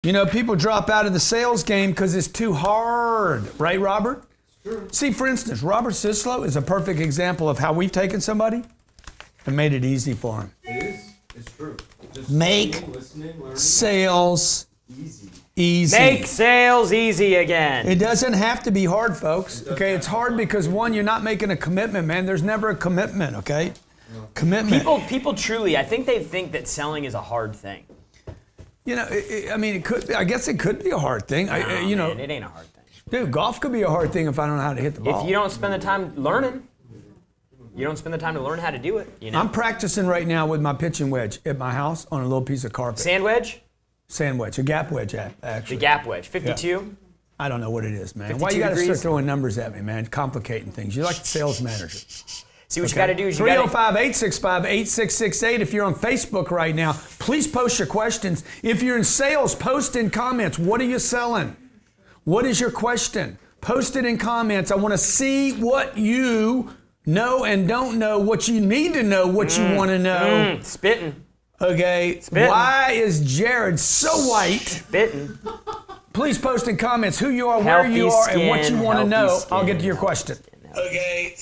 You know, people drop out of the sales game because it's too hard, right, Robert? Sure. See, for instance, Robert Sislow is a perfect example of how we've taken somebody and made it easy for him. It is. It's true. Just Make learning, sales easy. Make sales easy again. It doesn't have to be hard, folks. Okay, it's hard because one, you're not making a commitment, man. There's never a commitment, okay? No. Commitment. People truly, I think they think that selling is a hard thing. You know, I mean, it could. I guess it could be a hard thing. No, you know, man, it ain't a hard thing. Dude, golf could be a hard thing if I don't know how to hit the ball. If you don't spend the time learning, you don't spend the time to learn how to do it. You know? I'm practicing right now with my pitching wedge at my house on a little piece of carpet. Sand wedge? Sand wedge, a gap wedge, actually. The gap wedge, 52? Yeah. I don't know what it is, man. 52 Why you got to start degrees? throwing numbers at me, man? Complicating things. You're like the sales manager. See, what you got to do is you got to... 305-865-8668. If you're on Facebook right now, please post your questions. If you're in sales, post in comments. What are you selling? What is your question? Post it in comments. I want to see what you know and don't know, what you need to know, what you want to know. Spitting. Okay. Spitting. Why is Jared so white? Spitting. Please post in comments who you are, Healthy where you are, and what you skin, want to know. healthy I'll get to skin, your healthy question. skin, healthy Okay.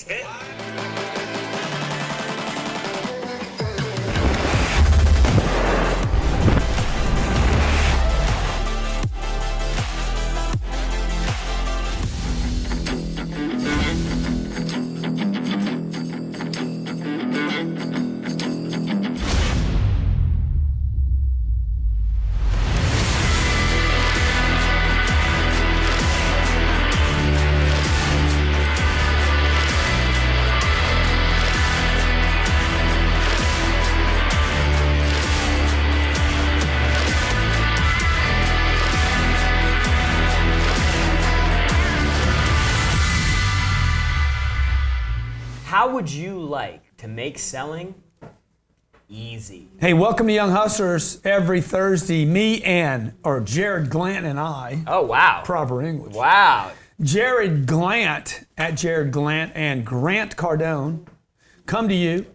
How would you like to make selling easy? Hey, welcome to Young Hustlers. Every Thursday, Jared Glant and I. Oh, wow. Proper English. Wow. Jared Glant, at Jared Glant, and Grant Cardone come to you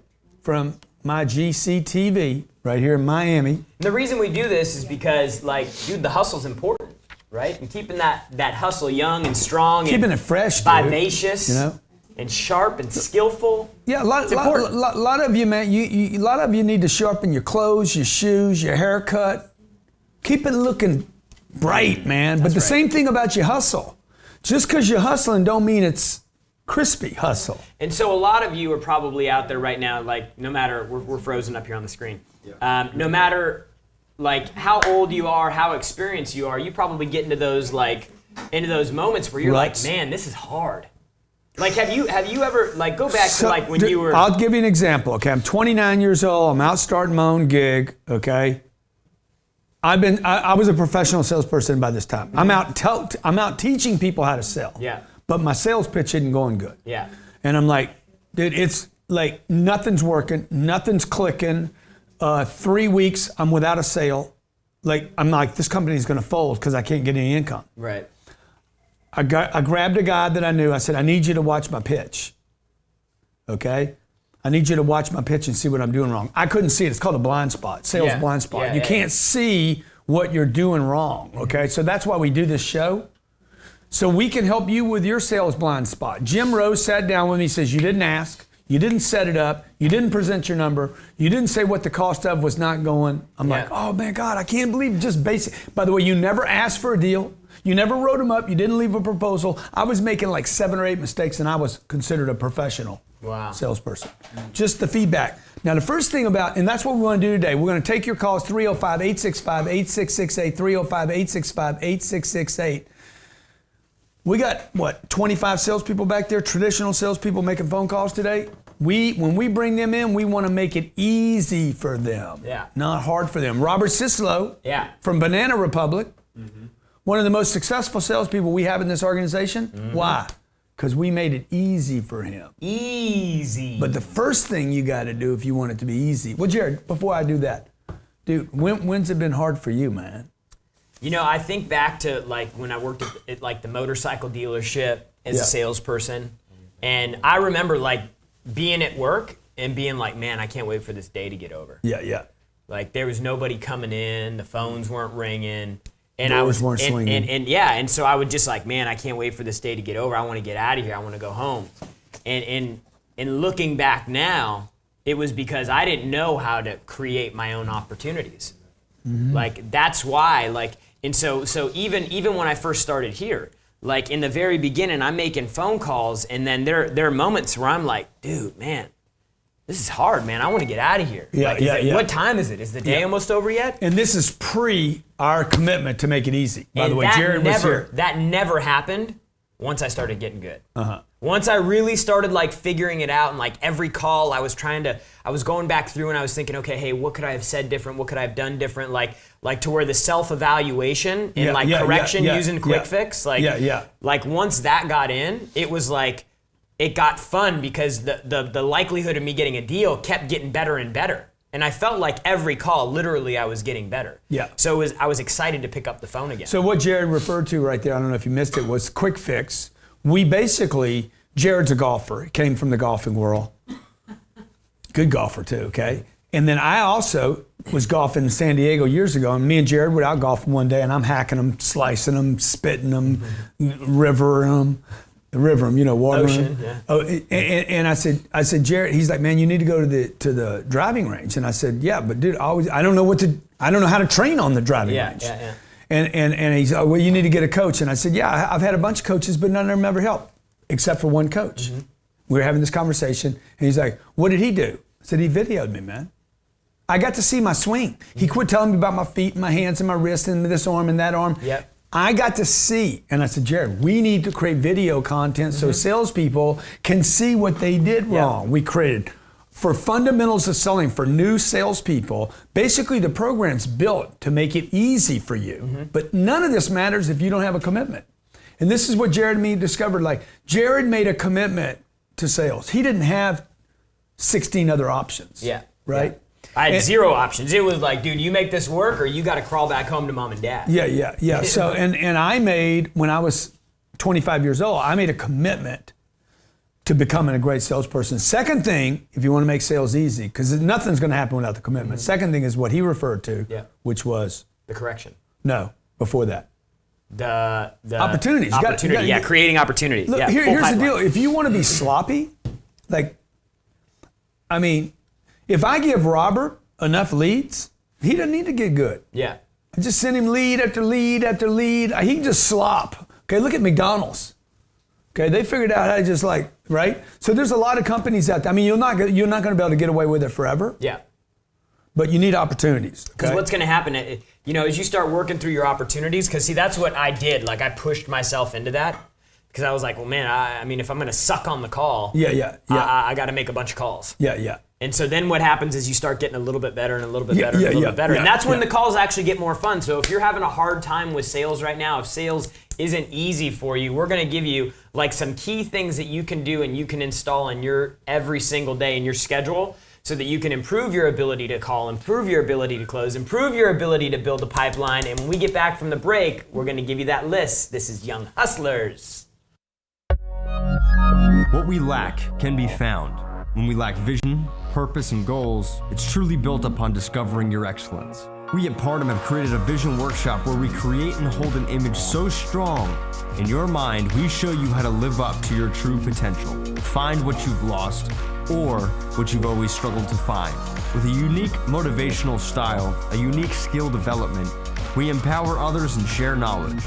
from my GCTV right here in Miami. The reason we do this is because, like, dude, the hustle's important, right? And keeping that hustle young and strong Keeping and it fresh, dude. vivacious, You know? and sharp and skillful. Yeah, a lot of you, man, a lot of you need to sharpen your clothes, your shoes, your haircut. Keep it looking bright, man. But the same thing about your hustle. Just because you're hustling don't mean it's crispy hustle. And so a lot of you are probably out there right now, like, no matter, we're frozen up here on the screen. No matter, like, how old you are, how experienced you are, you probably get into those moments where you're like, man, this is hard. Like, have you ever, like, go back to, like, when you were... I'll give you an example, okay? I'm 29 years old. I'm out starting my own gig, okay? I was a professional salesperson by this time. I'm out teaching people how to sell. Yeah. But my sales pitch isn't going good. Yeah. And I'm like, dude, it's like nothing's working, nothing's clicking. 3 weeks, I'm without a sale. Like, I'm like, this company's gonna fold because I can't get any income. Right. I grabbed a guy that I knew. I said, I need you to watch my pitch. Okay? I need you to watch my pitch and see what I'm doing wrong. I couldn't see it. It's called a blind spot, sales blind spot. Yeah, you can't see what you're doing wrong. Okay? So that's why we do this show. So we can help you with your sales blind spot. Jim Rose sat down with me and says, you didn't ask. You didn't set it up. You didn't present your number. You didn't say what the cost of was not going. I'm like, oh, man, God, I can't believe just basic. By the way, you never asked for a deal. You never wrote them up. You didn't leave a proposal. I was making like 7 or 8 mistakes, and I was considered a professional salesperson. Just the feedback. Now, the first thing and that's what we want to do today. We're going to take your calls, 305-865-8668, 305-865-8668. We got, 25 salespeople back there, traditional salespeople making phone calls today. When we bring them in, we want to make it easy for them, not hard for them. Robert Sislow from Banana Republic, one of the most successful salespeople we have in this organization. Why? Because we made it easy for him. Easy. But the first thing you got to do if you want it to be easy. Well, Jared, before I do that, dude, when's it been hard for you, man? You know, I think back to, like, when I worked at like the motorcycle dealership as a salesperson, and I remember, like, being at work and being like, man, I can't wait for this day to get over. Yeah. Like, there was nobody coming in, the phones weren't ringing, And Doors weren't swinging. And so I would just like, man, I can't wait for this day to get over. I want to get out of here. I want to go home. And looking back now, it was because I didn't know how to create my own opportunities. Like that's why, like, and so even when I first started here, like in the very beginning, I'm making phone calls, and then there are moments where I'm like, dude, man, this is hard, man. I want to get out of here. What time is it? Is the day almost over yet? And this is pre our commitment to make it easy. By the way, Jared was here. That never happened once I started getting good. Once I really started like figuring it out, and like every call I was going back through and I was thinking, okay, hey, what could I have said different? What could I have done different? Like to where the self-evaluation and correction using quick fix. Like once that got in, it was like, it got fun because the likelihood of me getting a deal kept getting better and better. And I felt like every call, literally, I was getting better. Yeah. So I was excited to pick up the phone again. So what Jared referred to right there, I don't know if you missed it, was quick fix. We basically, Jared's a golfer. He came from the golfing world. Good golfer too, okay? And then I also was golfing in San Diego years ago, and me and Jared were out golfing one day, and I'm hacking them, slicing them, spitting them, watering Ocean, them. yeah. Oh, and I said, Jared, he's like, man, you need to go to the driving range. And I said, yeah, but dude, I don't know how to train on the driving range. Yeah. And he's like, well, you need to get a coach. And I said, yeah, I've had a bunch of coaches, but none of them ever helped, except for one coach. We were having this conversation, and he's like, what did he do? I said, he videoed me, man. I got to see my swing. He quit telling me about my feet and my hands and my wrist and this arm and that arm. Yep. I got to see, and I said, Jared, we need to create video content so salespeople can see what they did wrong. We created, for fundamentals of selling for new salespeople, basically the program's built to make it easy for you. But none of this matters if you don't have a commitment. And this is what Jared and me discovered. Like, Jared made a commitment to sales. He didn't have 16 other options. Right? Yeah. I had zero options. It was like, dude, you make this work or you got to crawl back home to mom and dad. Yeah. So, and I made, when I was 25 years old, I made a commitment to becoming a great salesperson. Second thing, if you want to make sales easy, because nothing's going to happen without the commitment. Second thing is what he referred to, which was? The correction. No, before that. The opportunities. Creating opportunity. Look, here's the deal. If you want to be sloppy, if I give Robert enough leads, he doesn't need to get good. Yeah. I just send him lead after lead after lead. He can just slop. Okay, look at McDonald's. Okay, they figured out how to just right? So there's a lot of companies out there. You're not going to be able to get away with it forever. Yeah. But you need opportunities. Because what's going to happen, as you start working through your opportunities, because see, that's what I did. Like I pushed myself into that because I was like, well, man, if I'm going to suck on the call, I got to make a bunch of calls. Yeah. And so then what happens is you start getting a little bit better and a little bit better and a little bit better. And that's when the calls actually get more fun. So if you're having a hard time with sales right now, if sales isn't easy for you, we're going to give you some key things that you can do and you can install in your every single day in your schedule so that you can improve your ability to call, improve your ability to close, improve your ability to build a pipeline. And when we get back from the break, we're going to give you that list. This is Young Hustlers. What we lack can be found. When we lack vision, purpose, and goals, it's truly built upon discovering your excellence. We at Pardum have created a vision workshop where we create and hold an image so strong in your mind, we show you how to live up to your true potential. Find what you've lost or what you've always struggled to find. With a unique motivational style, a unique skill development, we empower others and share knowledge.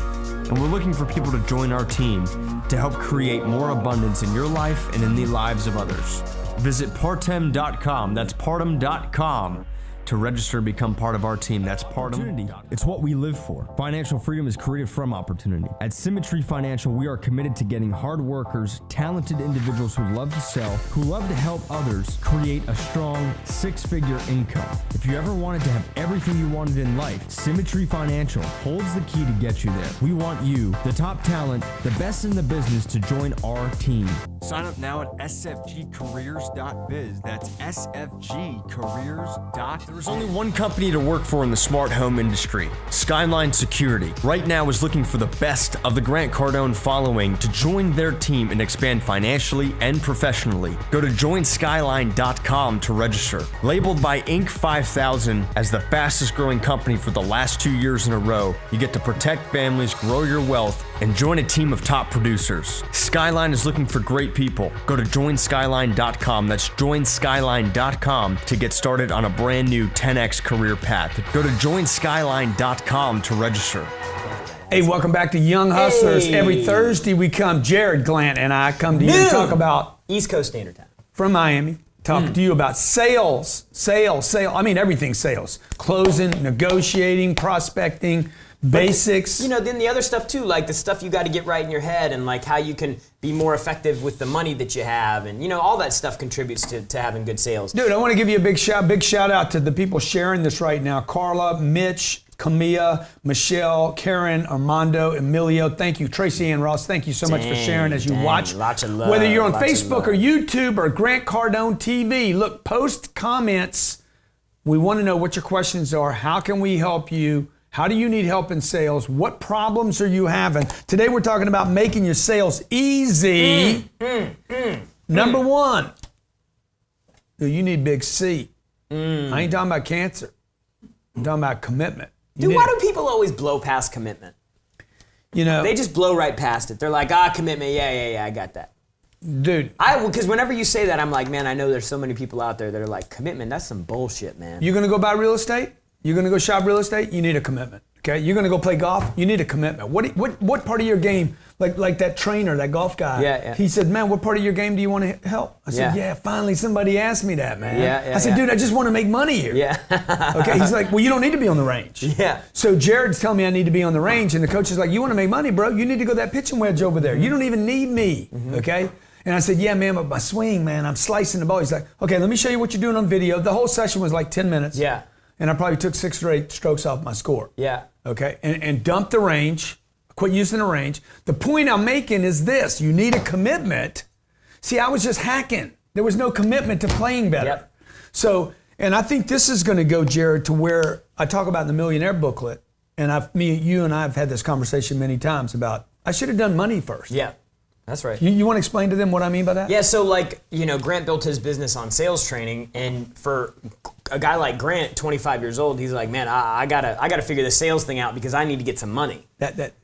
And we're looking for people to join our team to help create more abundance in your life and in the lives of others. Visit Partem.com, that's Partem.com, to register and become part of our team. That's Partem. It's what we live for. Financial freedom is created from opportunity. At Symmetry Financial, we are committed to getting hard workers, talented individuals who love to sell, who love to help others create a strong six-figure income. If you ever wanted to have everything you wanted in life, Symmetry Financial holds the key to get you there. We want you, the top talent, the best in the business, to join our team. Sign up now at sfgcareers.biz. That's sfgcareers.biz. There's only one company to work for in the smart home industry, Skyline Security. Right now is looking for the best of the Grant Cardone following to join their team and expand financially and professionally. Go to joinskyline.com to register. Labeled by Inc. 5000 as the fastest growing company for the last 2 years in a row, you get to protect families, grow your wealth, and join a team of top producers. Skyline is looking for great people. Go to joinskyline.com. That's joinskyline.com to get started on a brand new 10x career path. Go to joinskyline.com to register. Hey, welcome back to Young Hustlers. Hey. Every Thursday we come, Jared Glant and I come to you to Noon. talk about, East Coast Standard Time. from Miami, talk to you about sales. I mean, everything sales. Closing, negotiating, prospecting, basics. You know, then the other stuff too, like the stuff you got to get right in your head and like how you can be more effective with the money that you have. And, you know, all that stuff contributes to having good sales. Dude, I want to give you a big shout out to the people sharing this right now. Carla, Mitch, Camilla, Michelle, Karen, Armando, Emilio. Thank you. Tracy Ann Ross, thank you so much for sharing as you watch. Lots of love. Whether you're on lots of Facebook love. or YouTube or Grant Cardone TV, look, post comments. We want to know what your questions are. How can we help you? How do you need help in sales? What problems are you having? Today we're talking about making your sales easy. Number one, you need big C. I ain't talking about cancer. I'm talking about commitment. Dude, why do people always blow past commitment? You know, They just blow right past it. They're like, commitment, yeah, I got that. dude, Because whenever you say that, I'm like, man, I know there's so many people out there that are like, commitment, that's some bullshit, man. you're gonna go buy real estate? You're gonna go shop real estate? You need a commitment. Okay? You're gonna go play golf? You need a commitment. What part of your game, like that trainer, that golf guy, Yeah. he said, man, what part of your game do you want to help? I said, yeah, finally somebody asked me that, man. Yeah, I said, yeah. dude, I just want to make money here. Yeah. Okay, he's like, well, you don't need to be on the range. Yeah. So Jared's telling me I need to be on the range, and the coach is like, you want to make money, bro? You need to go that pitching wedge over there. You don't even need me, okay? And I said, yeah, man, but my swing, man, I'm slicing the ball. He's like, okay, let me show you what you're doing on video. The whole session was like 10 minutes. Yeah. And I probably took 6 or 8 strokes off my score. Yeah. Okay, and dumped the range, quit using the range. The point I'm making is this: you need a commitment. See, I was just hacking. There was no commitment to playing better. Yep. So, and I think this is going to go, Jared, to where I talk about in the Millionaire booklet, and you and I have had this conversation many times about I should have done money first. Yeah. That's right. You want to explain to them what I mean by that? Yeah, so like, you know, Grant built his business on sales training, and for a guy like Grant, 25 years old, he's like, man, I gotta figure the sales thing out because I need to get some money.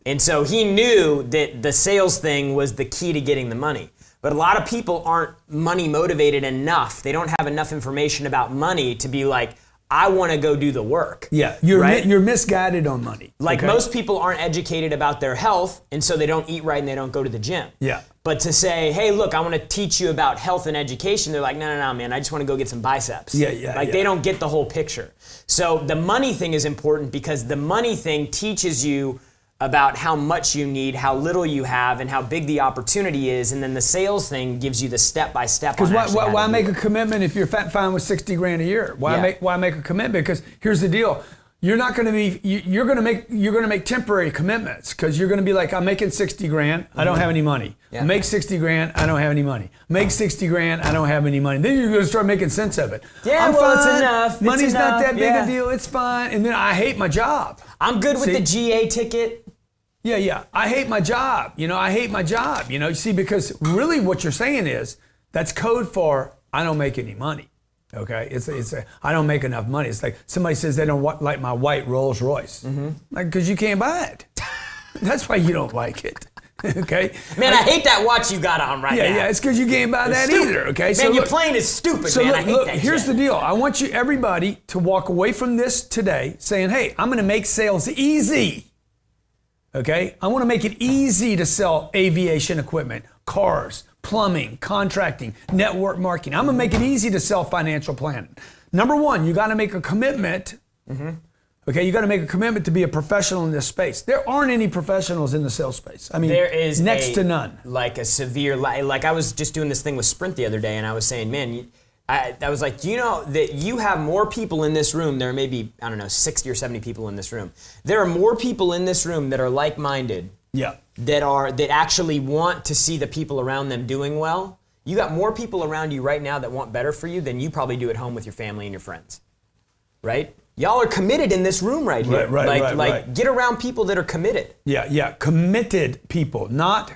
And so he knew that the sales thing was the key to getting the money. But a lot of people aren't money motivated enough. They don't have enough information about money to be like, I want to go do the work. Yeah, right? you're misguided on money. Like okay? most people aren't educated about their health, and so they don't eat right and they don't go to the gym. Yeah. But to say, hey, look, I want to teach you about health and education, they're like, no, man, I just want to go get some biceps. Yeah. Like they don't get the whole picture. So the money thing is important because the money thing teaches you about how much you need, how little you have, and how big the opportunity is, and then the sales thing gives you the step-by-step. Because Because why make a commitment if you're fine with $60,000 a year? Why make a commitment? Because here's the deal: you're not going to be you're going to make temporary commitments because you're going to be like, I'm making $60,000, I don't have any money. Yeah. Make $60,000, I don't have any money. Make $60,000, I don't have any money. Then you're going to start making sense of it. Yeah, I'm well, fine. it's enough. It's Money's not enough. that big Yeah. a deal. It's fine. And then I hate my job. I'm good with See? the GA ticket. Yeah. I hate my job. I hate my job. You see, because really what you're saying is that's code for I don't make any money. Okay, I don't make enough money. It's like somebody says they don't like my white Rolls Royce, like because you can't buy it. That's why you don't like it. Okay, Man, I hate that watch you got on right now. yeah, it's because you can't buy that Stupid. either. Okay, Man, your look, plane is stupid, so man. I hate that here's shit. the deal. I want everybody to walk away from this today saying, hey, I'm going to make sales easy. Okay, I want to make it easy to sell aviation equipment, cars, plumbing, contracting, network marketing. I'm going to make it easy to sell financial planning. Number one, you got to make a commitment. Okay, you got to make a commitment to be a professional in this space. There aren't any professionals in the sales space. I mean, There is next to none. Like a severe, like I was just doing this thing with Sprint the other day, and I was saying, man, I was like, do you know that you have more people in this room? There are maybe, I don't know, 60 or 70 people in this room. There are more people in this room that are like-minded. Yeah. That actually want to see the people around them doing well. You got more people around you right now that want better for you than you probably do at home with your family and your friends. right? Y'all are committed in this room right here. Right. Get around people that are committed. Yeah. Committed people, not,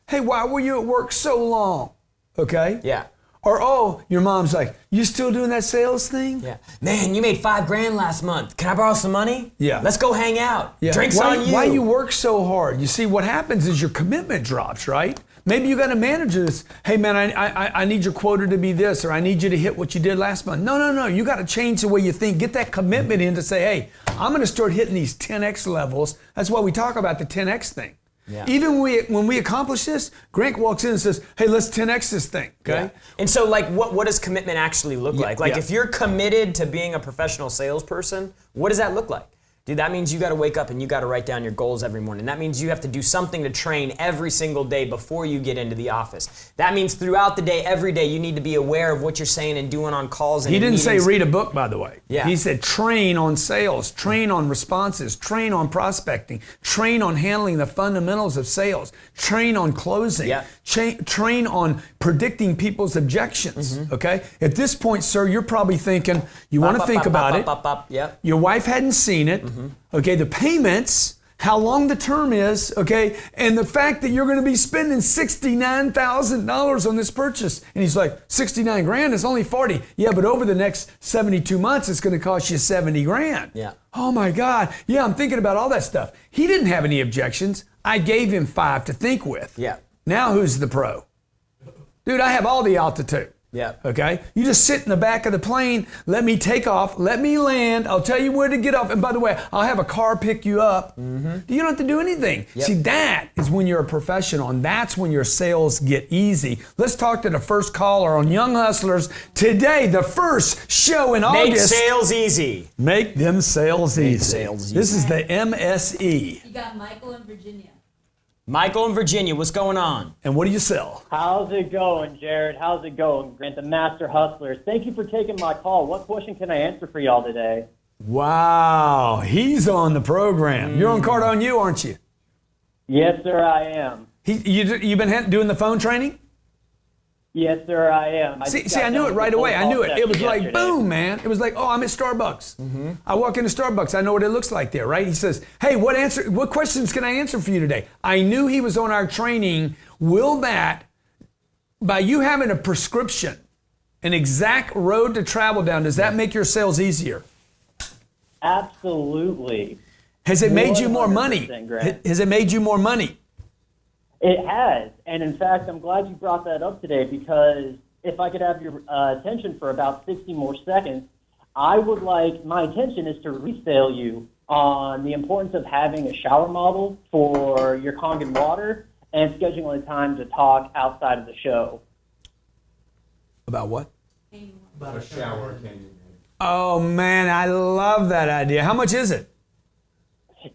hey, why were you at work so long? Okay? Yeah. Or, oh, your mom's like, you still doing that sales thing? Yeah. Man, you made $5,000 last month. Can I borrow some money? Yeah. Let's go hang out. Yeah. Drinks on you. Why you work so hard? You see, what happens is your commitment drops, right? Maybe you got a manager that's, hey man, I need your quota to be this, or I need you to hit what you did last month. No. You got to change the way you think. Get that commitment in to say, hey, I'm going to start hitting these 10x levels. That's why we talk about the 10x thing. Yeah. Even when we accomplish this, Grant walks in and says, hey, let's 10x this thing, okay? Yeah. And so, like, what does commitment actually look like? Like, if you're committed to being a professional salesperson, what does that look like? Dude, that means you got to wake up and you got to write down your goals every morning. That means you have to do something to train every single day before you get into the office. That means throughout the day, every day, you need to be aware of what you're saying and doing on calls and He didn't meetings. say read a book, by the way. Yeah. He said train on sales, train on responses, train on prospecting, train on handling the fundamentals of sales, train on closing, Yeah. train on predicting people's objections, okay? At this point, sir, you're probably thinking, you want to think about it. Yep. Your wife hadn't seen it, okay? The payments, how long the term is, okay? And the fact that you're going to be spending $69,000 on this purchase. And he's like, 69 grand, it's only 40. Yeah, but over the next 72 months, it's going to cost you 70 grand. Yeah. Oh my God. Yeah, I'm thinking about all that stuff. He didn't have any objections. I gave him 5 to think with. Yeah. Now who's the pro? Dude, I have all the altitude. Yeah. Okay? You just sit in the back of the plane, let me take off, let me land, I'll tell you where to get off. And by the way, I'll have a car pick you up. You don't have to do anything. Yep. See, that is when you're a professional, and that's when your sales get easy. Let's talk to the first caller on Young Hustlers. Today, the first show in Make August. sales easy. Make them sales easy. sales easy. This is the MSE. You got Michael in Virginia. Michael in Virginia, what's going on? And what do you sell? How's it going, Jared? How's it going, Grant, the Master Hustlers? Thank you for taking my call. What question can I answer for y'all today? Wow, he's on the program. You're on Cardone U, aren't you? Yes, sir, I am. You've been doing the phone training? Yes, sir, I am. See, I knew it right away. I knew it. It was like, boom, man. It was like, oh, I'm at Starbucks. I walk into Starbucks. I know what it looks like there, right? He says, hey, what questions can I answer for you today? I knew he was on our training. Will that, by you having a prescription, an exact road to travel down, does that make your sales easier? Absolutely. Has it made you more money? 100%, Grant. Has it made you more money? It has. And in fact, I'm glad you brought that up today, because if I could have your attention for about 60 more seconds, my intention is to resale you on the importance of having a shower model for your Kangen water and scheduling a time to talk outside of the show. About what? About a shower canyon. Oh, man, I love that idea. How much is it?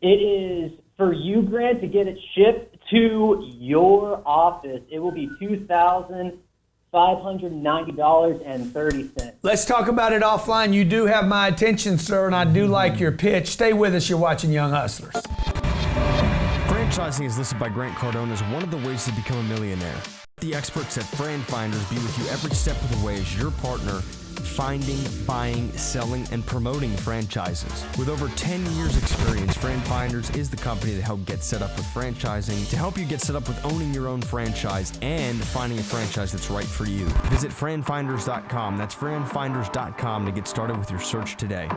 It is for you, Grant, to get it shipped to your office. It will be $2,590.30. Let's talk about it offline. You do have my attention, sir, and I do like your pitch. Stay with us. You're watching Young Hustlers. Franchising is listed by Grant Cardone as one of the ways to become a millionaire. The experts at FranFinders be with you every step of the way as your partner finding, buying, selling, and promoting franchises. With over 10 years experience, FranFinders is the company to help get set up with franchising, to help you get set up with owning your own franchise and finding a franchise that's right for you. Visit franfinders.com. That's franfinders.com to get started with your search today.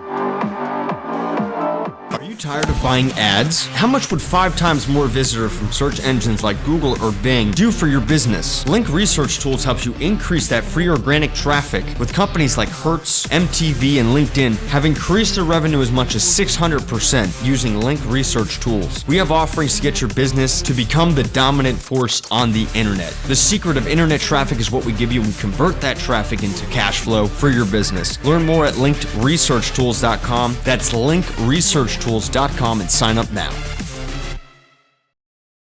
Are you tired of buying ads? How much would 5 times more visitor from search engines like Google or Bing do for your business? Link Research Tools helps you increase that free organic traffic, with companies like Hertz, MTV, and LinkedIn have increased their revenue as much as 600% using Link Research Tools. We have offerings to get your business to become the dominant force on the internet. The secret of internet traffic is what we give you. We convert that traffic into cash flow for your business. Learn more at linkedresearchtools.com. That's linkresearchtools.com and sign up now.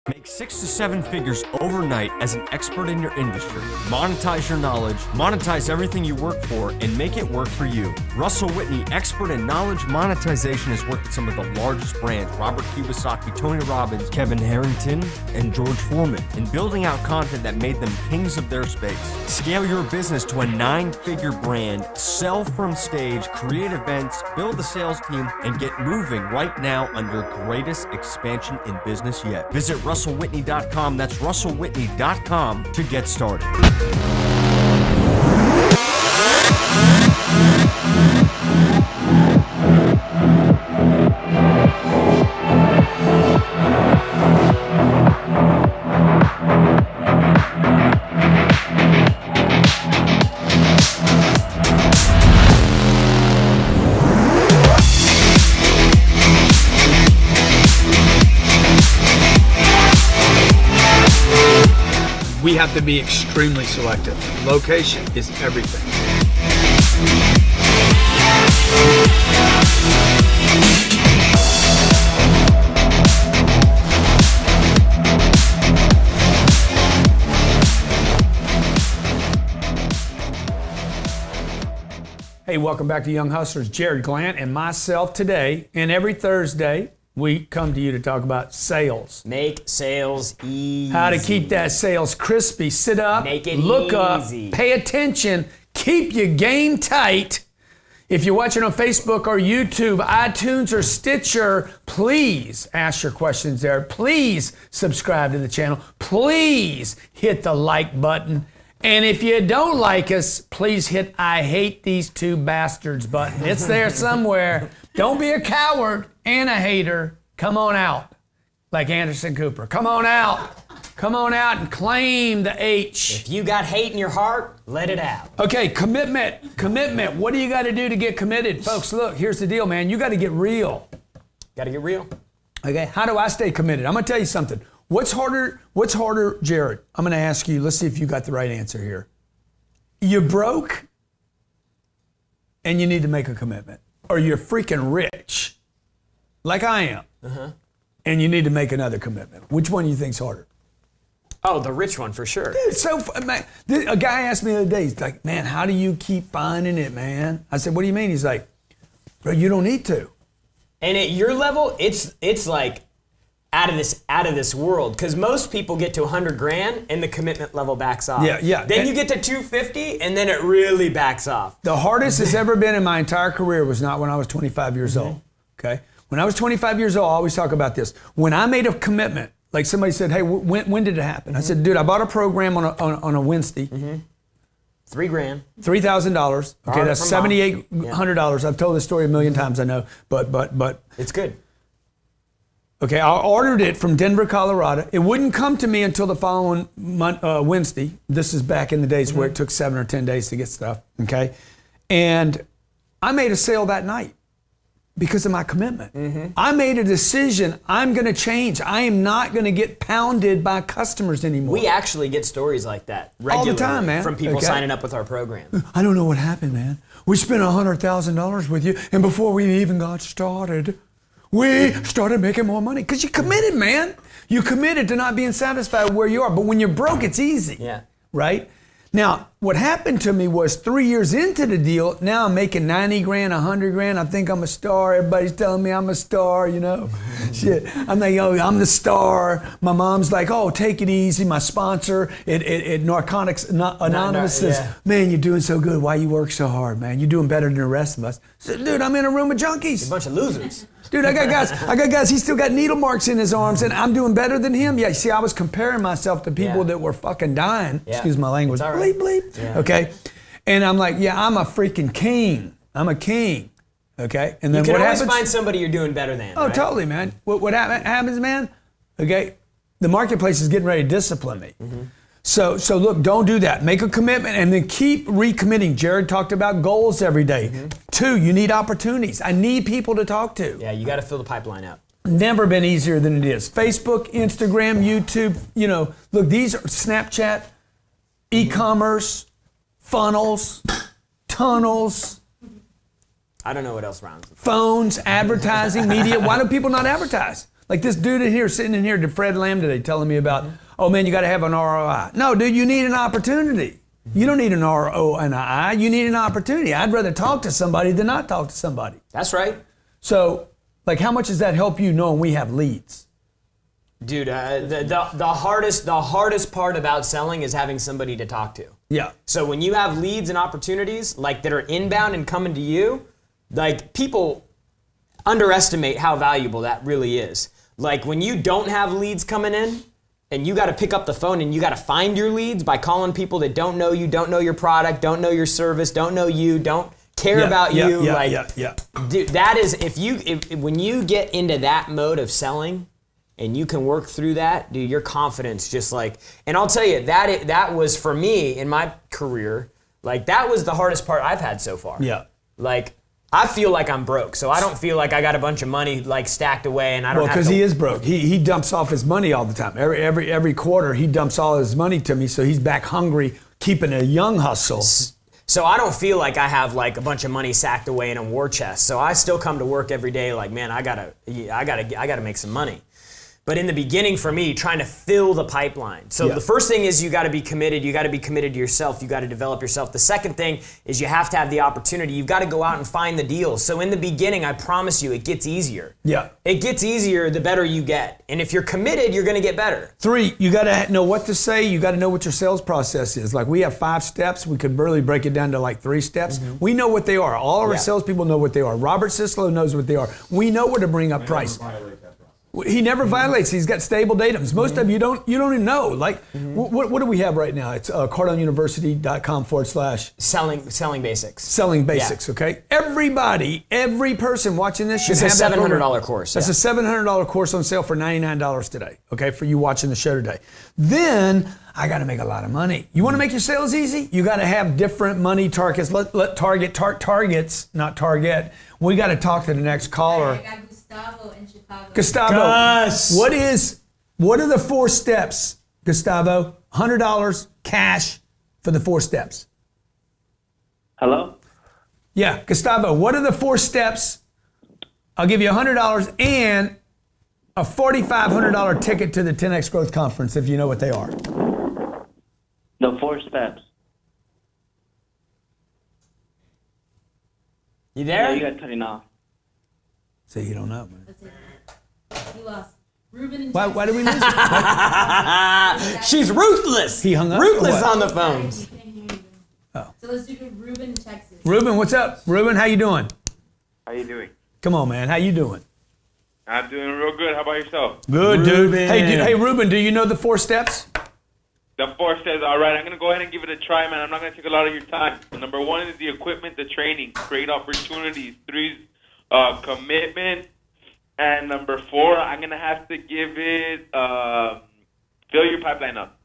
Make 6 to 7 figures overnight as an expert in your industry. Monetize your knowledge, monetize everything you work for, and make it work for you. Russell Whitney, expert in knowledge monetization, has worked with some of the largest brands, Robert Kiyosaki, Tony Robbins, Kevin Harrington, and George Foreman, in building out content that made them kings of their space. Scale your business to a 9-figure brand, sell from stage, create events, build a sales team, and get moving right now on your greatest expansion in business yet. Visit RussellWhitney.com. That's RussellWhitney.com to get started. We have to be extremely selective. Location is everything. Hey, welcome back to Young Hustlers. Jared Glant and myself today, and every Thursday, we come to you to talk about sales. Make sales easy. How to keep that sales crispy. Sit up, Make it look easy. up, pay attention, keep your game tight. If you're watching on Facebook or YouTube, iTunes or Stitcher, please ask your questions there. Please subscribe to the channel. Please hit the like button. And if you don't like us, please hit I hate these two bastards button. It's there somewhere. Don't be a coward and a hater. Come on out. Like Anderson Cooper. Come on out. Come on out and claim the H. If you got hate in your heart, let it out. Okay, commitment. Commitment. What do you got to do to get committed? Folks, look, here's the deal, man. You got to get real. Got to get real. Okay, how do I stay committed? I'm going to tell you something. What's harder, Jared? I'm going to ask you. Let's see if you got the right answer here. You broke and you need to make a commitment. Or you're freaking rich, like I am, and you need to make another commitment. Which one do you think's harder? Oh, the rich one for sure. It's so man, a guy asked me the other day, he's like, man, how do you keep finding it, man? I said, what do you mean? He's like, bro, you don't need to. And at your level, it's like out of this world, because most people get to 100 grand and the commitment level backs off. Yeah. Then you get to 250 and then it really backs off. The hardest it's ever been in my entire career was not when I was 25 years old, okay? When I was 25 years old, I always talk about this. When I made a commitment, like somebody said, hey, when did it happen? I said, dude, I bought a program on a Wednesday. $3 grand. $3,000. Okay, that's $7,800. I've told this story a million times, I know, but It's good. okay, I ordered it from Denver, Colorado. It wouldn't come to me until the following Wednesday. This is back in the days where it took 7 or 10 days to get stuff, okay? And I made a sale that night because of my commitment. I made a decision. I'm going to change. I am not going to get pounded by customers anymore. We actually get stories like that regularly All the time, man. from people Okay. signing up with our program. I don't know what happened, man. We spent $100,000 with you, and before we even got started, we started making more money. Because you committed, man. You committed to not being satisfied with where you are. But when you're broke, it's easy. Yeah. Right? Now, what happened to me was 3 years into the deal, now I'm making 90 grand, 100 grand. I think I'm a star. Everybody's telling me I'm a star, you know? Shit. I'm like, oh, I'm the star. My mom's like, oh, take it easy. My sponsor at Narcotics Anonymous says, man, you're doing so good. Why you work so hard, man? You're doing better than the rest of us. I said, dude, I'm in a room of junkies. A bunch of losers. Dude, I got guys, he's still got needle marks in his arms, and I'm doing better than him. Yeah, see, I was comparing myself to people that were fucking dying. Yeah. Excuse my language. It's all right. Bleep, bleep. Yeah. Okay? And I'm like, yeah, I'm a freaking king. I'm a king. Okay? And then You can what always happens? find somebody you're doing better than. Oh, right? totally, man. What happens, man? Okay? The marketplace is getting ready to discipline me. So look, don't do that. Make a commitment and then keep recommitting. Jared talked about goals every day. 2, you need opportunities. I need people to talk to. Yeah, you got to fill the pipeline up. Never been easier than it is. Facebook, Instagram, YouTube, you know, look, these are Snapchat, e-commerce, funnels, tunnels, I don't know what else rhymes. phones, advertising, media. Why do people not advertise? Like this dude in here, sitting in here, to Fred Lamb today, telling me about, oh man, you got to have an ROI. No, dude, you need an opportunity. You don't need an ROI. You need an opportunity. I'd rather talk to somebody than not talk to somebody. That's right. So, like, how much does that help you knowing we have leads? Dude, the hardest part about selling is having somebody to talk to. Yeah. So when you have leads and opportunities like that are inbound and coming to you, like people underestimate how valuable that really is. Like when you don't have leads coming in and you got to pick up the phone and you got to find your leads by calling people that don't know you, don't know your product, don't know your service, don't know you, don't care about you. Dude, that is if when you get into that mode of selling and you can work through that, dude, your confidence just like, and I'll tell you that was for me in my career, like that was the hardest part I've had so far. Yeah. Like I feel like I'm broke, so I don't feel like I got a bunch of money like stacked away, and I don't. Well, have because to. he is broke. He dumps off his money all the time. Every quarter he dumps all his money to me, so he's back hungry, keeping a young hustle. So I don't feel like I have like a bunch of money sacked away in a war chest. So I still come to work every day like, man, I gotta make some money. But in the beginning for me, trying to fill the pipeline. So the first thing is you got to be committed. You got to be committed to yourself. You got to develop yourself. The second thing is you have to have the opportunity. You've got to go out and find the deals. So in the beginning, I promise you, it gets easier. Yeah. It gets easier the better you get. And if you're committed, you're going to get better. 3, you got to know what to say. You got to know what your sales process is. Like we have 5 steps. We could barely break it down to like 3 steps. We know what they are. All of our salespeople know what they are. Robert Sislo knows what they are. We know where to bring up price. He never violates. He's got stable datums. Most of you don't even know. Like, what do we have right now? It's cardonuniversity.com/selling Selling basics. Selling basics. Okay. Every person watching this should It's have a that $700 program. course. That's a $700 course on sale for $99 today. Okay, for you watching the show today. Then I got to make a lot of money. You want to make your sales easy? You got to have different money targets. Let targets, not target. We got to talk to the next caller. I got Gustavo in Chicago. Gustavo, Gus. what are the 4 steps, Gustavo? $100 cash for the 4 steps. Hello? Yeah, Gustavo, what are the 4 steps? I'll give you $100 and a $4,500 ticket to the 10X Growth Conference if you know what they are. The 4 steps. You there? Yeah, you got cutting off. So you don't know, man. That's it. You lost. Ruben and Why do we lose? She's ruthless. He hung up? Ruthless Or what? on the He phones. couldn't hear you. Oh. So let's do Ruben in Texas. Ruben, what's up? Ruben, how you doing? How you doing? Come on, man. How you doing? I'm doing real good. How about yourself? Good, dude. Ruben. Hey, Ruben, do you know the 4 steps? The 4 says, all right, I'm going to go ahead and give it a try, man. I'm not going to take a lot of your time. Number 1 is the equipment, the training, great opportunities. 3 is commitment. And number 4, I'm going to have to give it, fill your pipeline up.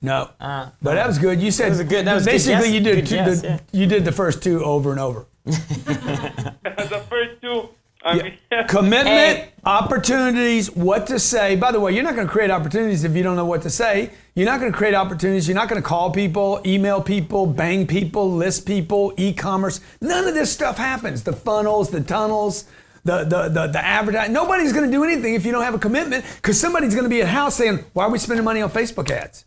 No. But that was good. You said that was a good basically guess. you did Good guess, yeah. you did the first 2 over and over. The first 2, I mean, Commitment, Hey. opportunities, what to say. By the way, you're not going to create opportunities if you don't know what to say. You're not going to create opportunities. You're not going to call people, email people, bang people, list people, e-commerce. None of this stuff happens. The funnels, the tunnels, the advertising. Nobody's going to do anything if you don't have a commitment, because somebody's going to be at house saying, why are we spending money on Facebook ads?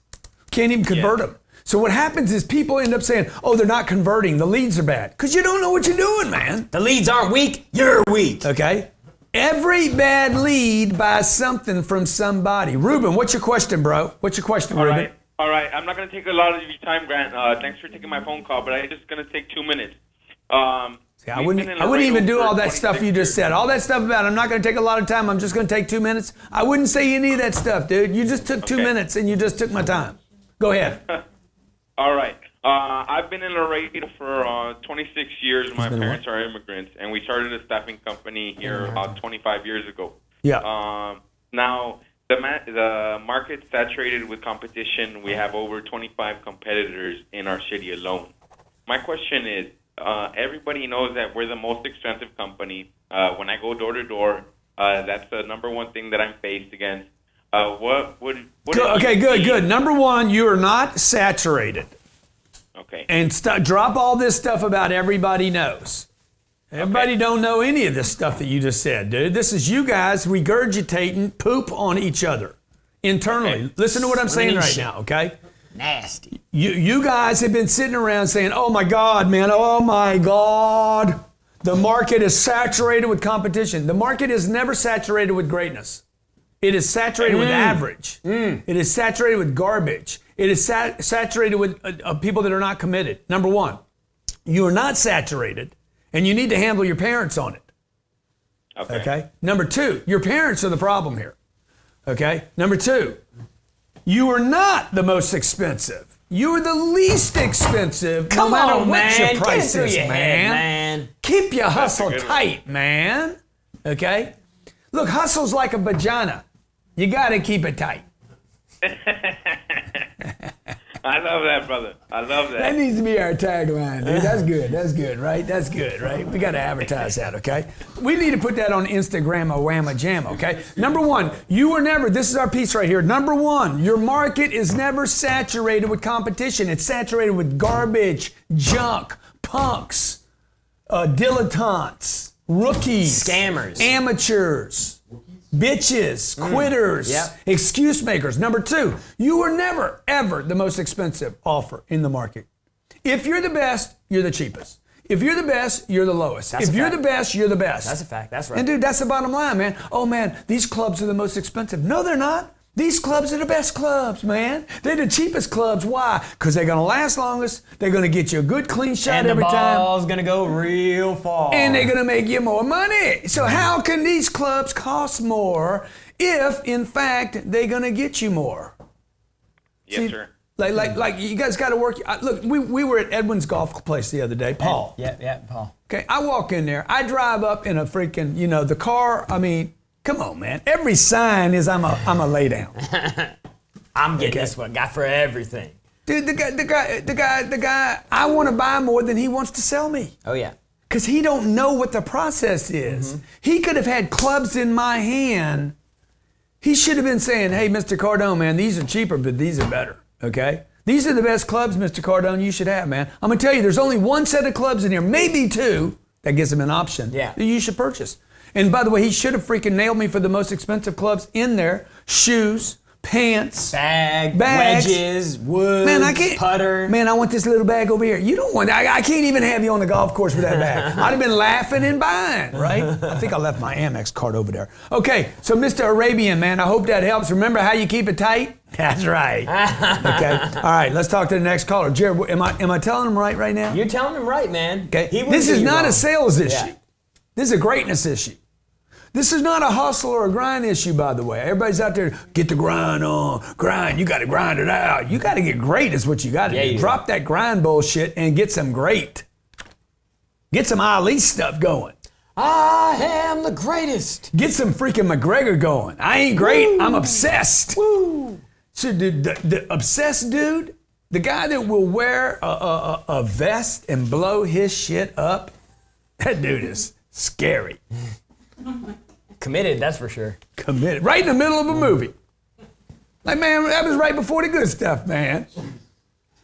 Can't even convert them. So what happens is people end up saying, oh, they're not converting. The leads are bad. Because you don't know what you're doing, man. The leads aren't weak. You're weak. Okay? Every bad lead buys something from somebody. Ruben, what's your question, bro? What's your question, all Ruben? right. All right. I'm not going to take a lot of your time, Grant. Thanks for taking my phone call, but I'm just going to take 2 minutes. See, I wouldn't even do all that stuff you just said. All that stuff about I'm not going to take a lot of time. I'm just going to take 2 minutes. I wouldn't say any of that stuff, dude. You just took 2 minutes and you just took my time. Go ahead. All right. I've been in Laredo for 26 years. My parents are immigrants, and we started a staffing company here about 25 years ago. Yeah. Now, the market's saturated with competition. We have over 25 competitors in our city alone. My question is, everybody knows that we're the most expensive company. When I go door to door, that's the number 1 thing that I'm faced against. Good. Number 1, you are not saturated. Okay. And drop all this stuff about everybody knows. Everybody don't know any of this stuff that you just said, dude. This is you guys regurgitating poop on each other internally. Okay. Listen to what I'm saying right shit. now, okay? Nasty. You guys have been sitting around saying, oh my God, man, oh my God. The market is saturated with competition. The market is never saturated with greatness. It is saturated with average. It is saturated with garbage. It is saturated with people that are not committed. Number one, you are not saturated, and you need to handle your parents on it. Okay? Number two, your parents are the problem here. Okay? Number two, you are not the most expensive. You are the least expensive. Come no matter on, what man. your Get it price through is, your head, man. Keep your hustle good one. tight, man. Okay? Look, hustle's like a vagina. You got to keep it tight. I love that, brother. I love That that. needs to be our tagline, dude. That's good. That's good, right? That's good, right? We got to advertise that, okay? We need to put that on Instagram, a whamma jam, okay? Number one, you are never, this is our piece right here. Number one, your market is never saturated with competition. It's saturated with garbage, junk, punks, dilettantes, rookies, Scammers. amateurs, bitches, quitters, Yep. excuse makers. Number two, you are never, ever the most expensive offer in the market. If you're the best, you're the cheapest. If you're the best, you're the lowest. That's if a you're fact. the best, you're the best. That's a fact. That's right. And dude, that's the bottom line, man. Oh man, these clubs are the most expensive. No, they're not. These clubs are the best clubs, man. They're the cheapest clubs. Why? Because they're gonna last longest. They're gonna get you a good clean shot and the every time. ball's gonna go real far. And they're gonna make you more money. So how can these clubs cost more if, in fact, they're gonna get you more? Yes, See, sir. Like you guys got to work. Look, we were at Edwin's golf place the other day, Paul. Yeah, Paul. Okay, I walk in there. I drive up in a freaking, the car. I mean, come on, man. Every sign is I'm a lay down. I'm getting this one. Got for everything. Dude, the guy. I want to buy more than he wants to sell me. Oh yeah. Because he don't know what the process is. He could have had clubs in my hand. He should have been saying, hey, Mr. Cardone, man, these are cheaper, but these are better, okay? These are the best clubs, Mr. Cardone, you should have, man. I'm going to tell you, there's only one set of clubs in here, maybe two, that gives him an option Yeah. that you should purchase. And by the way, he should have freaking nailed me for the most expensive clubs in there. Shoes, pants, Bags, wedges, woods, man, I can't. putter. Man, I want this little bag over here. You don't want. I can't even have you on the golf course with that bag. I'd have been laughing and buying, right? I think I left my Amex card over there. Okay, so Mr. Arabian, man, I hope that helps. Remember how you keep it tight? That's right. Okay. All right, let's talk to the next caller. Jared, am I telling him right now? You're telling him right, man. Okay. He wouldn't This do is you not wrong. a sales issue. Yeah. This is a greatness issue. This is not a hustle or a grind issue, by the way. Everybody's out there, get the grind on, grind. You got to grind it out. You got to get great is what you got to Yeah, do. you Drop that grind bullshit and get some great. Get some Ali stuff going. I am the greatest. Get some freaking McGregor going. I ain't great. I'm obsessed. Woo. So the obsessed dude, the guy that will wear a vest and blow his shit up, that dude is scary. Committed, that's for sure. Committed. Right in the middle of a movie. Like, man, that was right before the good stuff, man.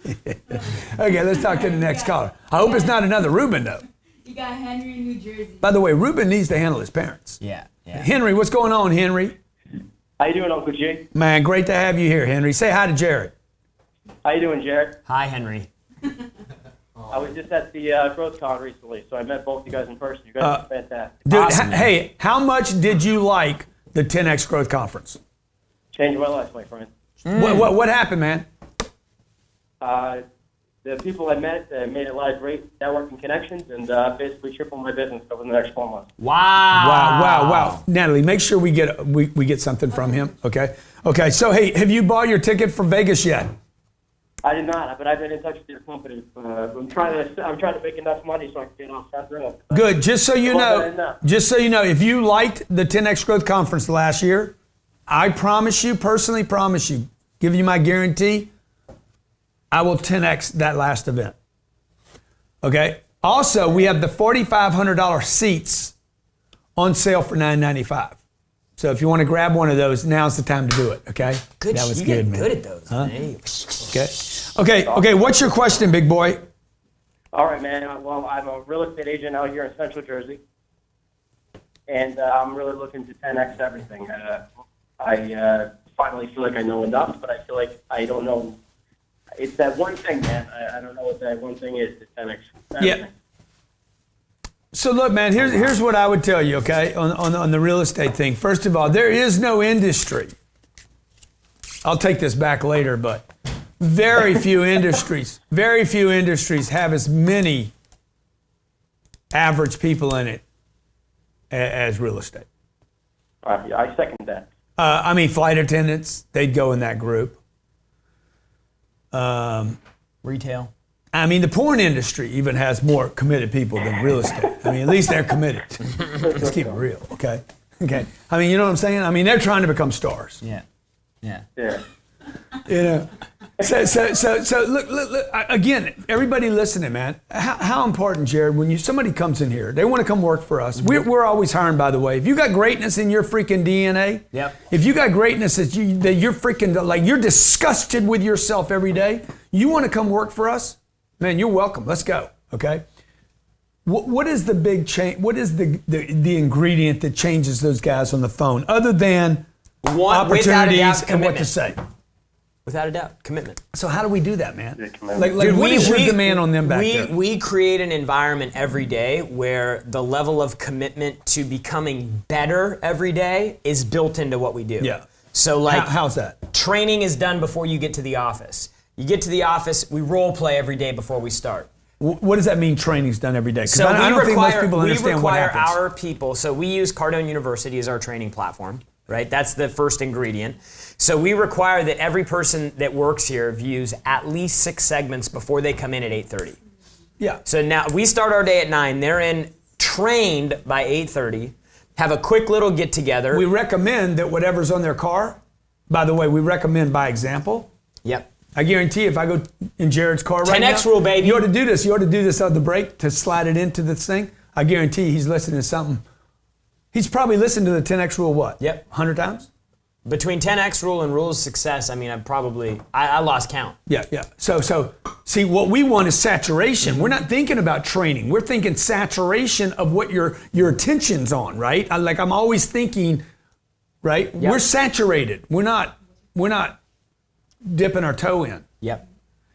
Okay, let's talk to the next caller. I hope it's not another Ruben, though. You got Henry in New Jersey. By the way, Ruben needs to handle his parents. Yeah. Henry, what's going on, Henry? How you doing, Uncle G? Man, great to have you here, Henry. Say hi to Jared. How you doing, Jared? Hi, Henry. I was just at the Growth Con recently, so I met both you guys in person. You guys are fantastic. Dude, Awesome, man. hey, how much did you like the 10X Growth Conference? Changed my life, my friend. What happened, man? The people I met made a lot of great networking connections and basically tripled my business over the next 4 months. Wow. Natalie, make sure we get something from him, okay? Okay, so hey, have you bought your ticket for Vegas yet? I did not, but I've been in touch with your company. I'm trying to make enough money so I can get off that road. Good. Just so you Well, know, if you liked the 10X Growth Conference last year, I personally promise you, give you my guarantee, I will 10X that last event. Okay? Also, we have the $4,500 seats on sale for $995. So if you want to grab one of those, now's the time to do it, okay? Good. That was you good, get man. good at those, man. Okay. Okay, what's your question, big boy? All right, man. Well, I'm a real estate agent out here in Central Jersey, and I'm really looking to 10x everything. I finally feel like I know enough, but I feel like I don't know. It's that one thing, man. I don't know what that one thing is to 10x everything. Yeah. So look, man, here's what I would tell you, okay, on the real estate thing. First of all, there is no industry. I'll take this back later, but very few industries have as many average people in it as real estate. I second that. I mean, flight attendants, they'd go in that group. Retail. I mean, the porn industry even has more committed people than real estate. I mean, at least they're committed. Let's keep it real, okay? Okay. I mean, you know what I'm saying? I mean, they're trying to become stars. Yeah. Yeah. Yeah. You know. So look, again, everybody listening, man. How important, Jared, when somebody comes in here, they want to come work for us. We're always hiring, by the way. If you got greatness in your freaking DNA, Yep. if you got greatness that you're freaking like you're disgusted with yourself every day, you want to come work for us, man. You're welcome. Let's go. Okay. What is the big change? What is the ingredient that changes those guys on the phone, other than opportunities and what to say? Without a doubt, commitment. So how do we do that, man? commitment. Like Dude, what is your demand on them back there? We create an environment every day where the level of commitment to becoming better every day is built into what we do. Yeah. So like, How's that? training is done before you get to the office. You get to the office, we role play every day before we start. What does that mean? Training's done every day? Because So I don't think most people understand what we require happens. our people. So we use Cardone University as our training platform, right? That's the first ingredient. So we require that every person that works here views at least 6 segments before they come in at 8:30. Yeah. So now we start our day at 9. They're in trained by 8:30. Have a quick little get together. We recommend that whatever's on their car. By the way, we recommend by example. Yep. I guarantee if I go in Jared's car right now, 10X rule, baby. You ought to do this. You ought to do this on the break to slide it into this thing. I guarantee he's listening to something. He's probably listened to the 10X rule what? Yep. 100 times? Between 10X rule and rules of success, I mean, I lost count. Yeah. So see, what we want is saturation. We're not thinking about training. We're thinking saturation of what your attention's on, right? I'm always thinking, right? Yep. We're saturated. We're not dipping our toe in. Yep.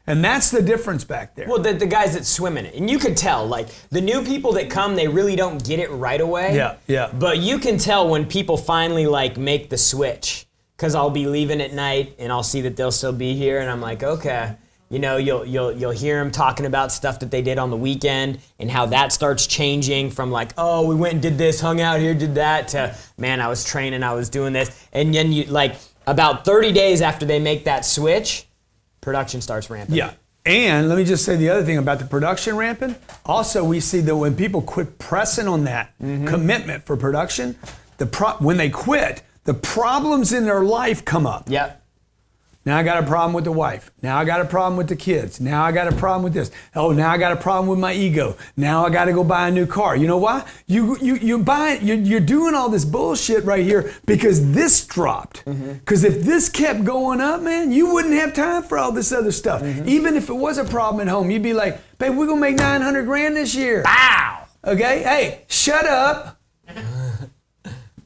And that's the difference back there. Well, the guys that swim in it. And you could tell, like, the new people that come, they really don't get it right away. Yeah. But you can tell when people finally, like, make the switch. Because I'll be leaving at night, and I'll see that they'll still be here, and I'm like, okay. You know, you'll hear them talking about stuff that they did on the weekend and how that starts changing from like, oh, we went and did this, hung out here, did that, to, man, I was training, I was doing this. And then you, like, about 30 days after they make that switch, production starts ramping. Yeah. And let me just say the other thing about the production ramping. Also, we see that when people quit pressing on that commitment for production, when they quit, the problems in their life come up. Yep. Now I got a problem with the wife. Now I got a problem with the kids. Now I got a problem with this. Oh, now I got a problem with my ego. Now I got to go buy a new car. You know why? You're doing all this bullshit right here because this dropped. Because if this kept going up, man, you wouldn't have time for all this other stuff. Even if it was a problem at home, you'd be like, babe, we're gonna make $900,000 this year. Wow. Okay? Hey, shut up.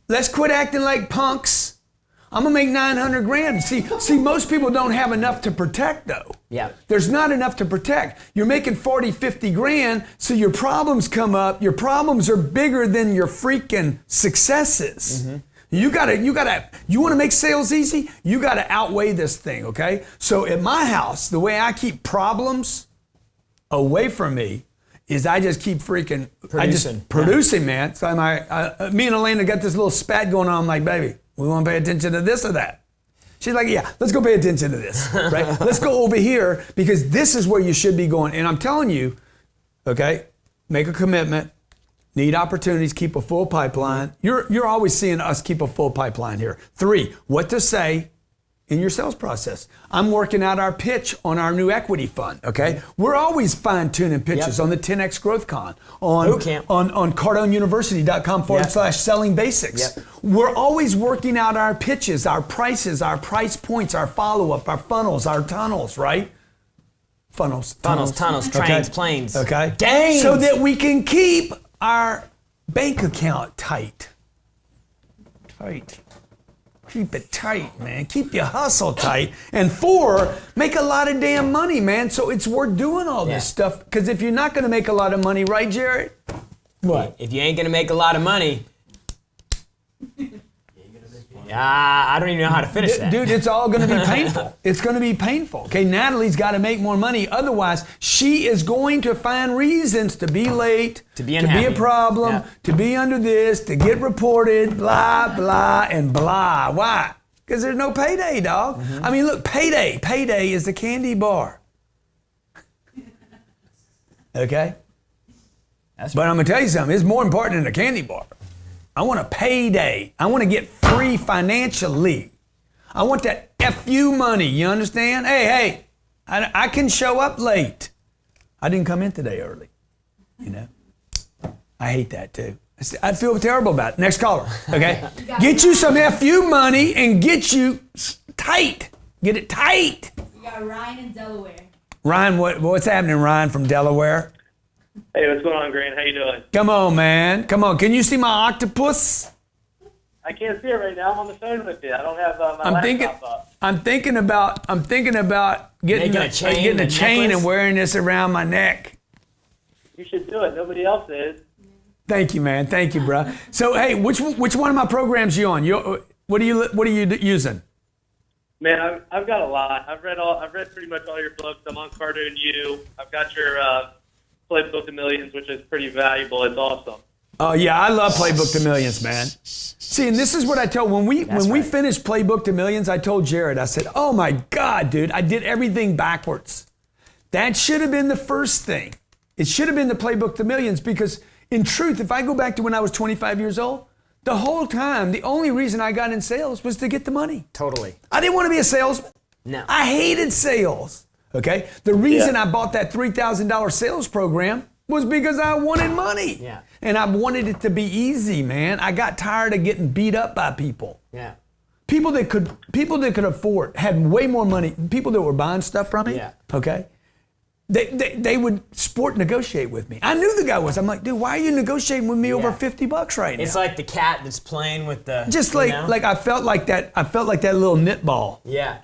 Let's quit acting like punks. I'm gonna make $900,000. See, most people don't have enough to protect though. Yeah. There's not enough to protect. You're making 40, 50 grand, so your problems come up. Your problems are bigger than your freaking successes. You wanna make sales easy? You gotta outweigh this thing, okay? So at my house, the way I keep problems away from me is I just keep producing, man. So me and Elena got this little spat going on. I'm like, baby, we want to pay attention to this or that. She's like, yeah, let's go pay attention to this, right? Let's go over here because this is where you should be going. And I'm telling you, okay, make a commitment, need opportunities, keep a full pipeline. You're always seeing us keep a full pipeline here. 3, what to say in your sales process. I'm working out our pitch on our new equity fund, okay? We're always fine-tuning pitches on the 10X Growth Con, on CardoneUniversity.com/selling basics. We're always working out our pitches, our prices, our price points, our follow-up, our funnels, our tunnels, right? Funnels, tunnels, Okay. trains, planes. Okay. Gangs. So that we can keep our bank account tight. Tight. Keep it tight, man. Keep your hustle tight. And 4, make a lot of damn money, man. So it's worth doing all this stuff. Because if you're not going to make a lot of money, right, Jared? What? If you ain't gonna make a lot of money, I don't even know how to finish that. Dude, it's all going to be painful. It's going to be painful. Okay, Natalie's got to make more money. Otherwise, she is going to find reasons to be late, To be a unhappy. problem, Yeah. to be under this, to get reported, blah, blah, and blah. Why? Because there's no payday, dog. Mm-hmm. I mean, look, payday. Payday is the candy bar. Okay? But I'm going to tell you something. It's more important than a candy bar. I want a payday. I want to get free financially. I want that FU money. You understand? Hey, I can show up late. I didn't come in today early. You know? I hate that too. I feel terrible about it. Next caller. Okay? Get you some FU money and get you tight. Get it tight. We got Ryan in Delaware. Ryan, what's happening, Ryan from Delaware? Hey, what's going on, Grant? How you doing? Come on, man. Come on. Can you see my octopus? I can't see it right now. I'm on the phone with you. I don't have my I'm thinking about getting Making a chain, getting a a chain necklace? and wearing this around my neck. You should do it. Nobody else is. Thank you, man. Thank you, bro. So, hey, which one of my programs you on? What are you using? Man, I've got a lot. I've read pretty much all your books. I'm on Carter and You. I've got your Playbook to Millions, which is pretty valuable. It's awesome. Oh yeah, I love Playbook to Millions, man. See, and this is what I tell when we finished Playbook to Millions. I told Jared, I said, "Oh my God, dude, I did everything backwards. That should have been the first thing. It should have been the Playbook to Millions because, in truth, if I go back to when I was 25 years old, the whole time, the only reason I got in sales was to get the money. Totally. I didn't want to be a salesman. No. I hated sales. Okay, the reason I bought that $3,000 sales program was because I wanted money. Yeah. And I wanted it to be easy, man. I got tired of getting beat up by people. Yeah. People that could afford had way more money. People that were buying stuff from me. Yeah. Okay. They would negotiate with me. I knew the guy was. I'm like, dude, why are you negotiating with me over $50 right now? It's like the cat that's playing with the. just you like know? I felt like that. I felt like that little knit ball. Yeah.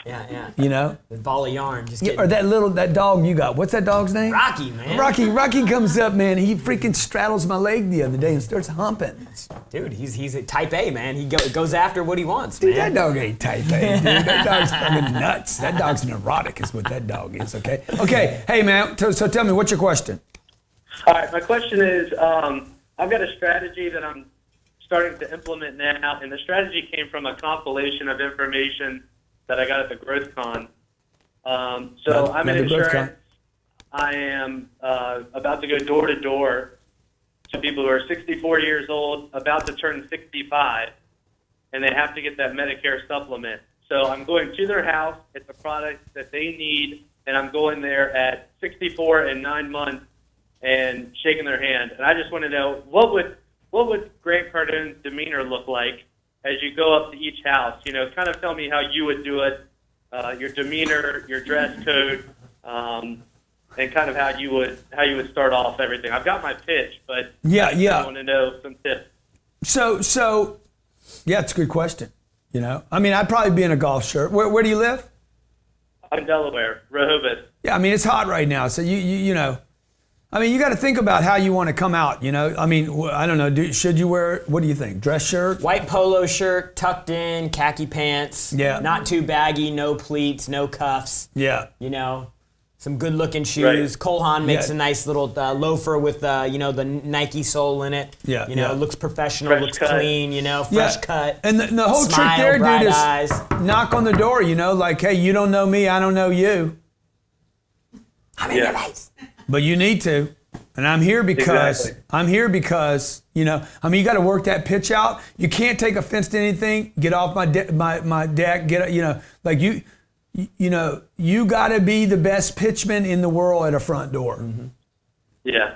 You know. The ball of yarn. Just Yeah, getting, or that dog you got. What's that dog's name? Rocky, man. Rocky comes up, man. He freaking straddles my leg the other day and starts humping. Dude, he's a type A, man. He goes after what he wants, Dude, man. that dog ain't type A, dude. That dog's fucking nuts. That dog's neurotic is what that dog is, okay? Okay, hey, man, so tell me, what's your question? All right, my question is, I've got a strategy that I'm starting to implement now, and the strategy came from a compilation of information that I got at the GrowthCon. So I'm in At the GrowthCon. insurance. I am about to go door to door to people who are 64 years old, about to turn 65, and they have to get that Medicare supplement. So I'm going to their house. It's a product that they need, and I'm going there at 64 and 9 months and shaking their hand. And I just want to know, what would Grant Cardone's demeanor look like as you go up to each house? You know, kind of tell me how you would do it, your demeanor, your dress code, and kind of how you would start off everything. I've got my pitch, but I want to know some tips. So, yeah, it's a good question. You know, I mean, I'd probably be in a golf shirt. Where do you live? I'm in Delaware, Rehoboth. Yeah, I mean, it's hot right now, so you know, I mean, you got to think about how you want to come out. You know, I mean, I don't know. Should you wear? What do you think? Dress shirt? White polo shirt, tucked in, khaki pants. Yeah. Not too baggy, no pleats, no cuffs. Yeah. You know, some good-looking shoes. Right. Cole Haan makes Yeah. a nice little loafer with the Nike sole in it. Yeah, You know, yeah. looks professional, Fresh looks cut. clean. You know, fresh cut. And the whole Smile, trick there, bright dude, is eyes. knock on the door. You know, like, hey, you don't know me, I don't know you, I'm in your face. but you need to. And I'm here because Exactly. you know, I mean, you got to work that pitch out. You can't take offense to anything. Get off my deck. You know, like you know, you got to be the best pitchman in the world at a front door. Yeah.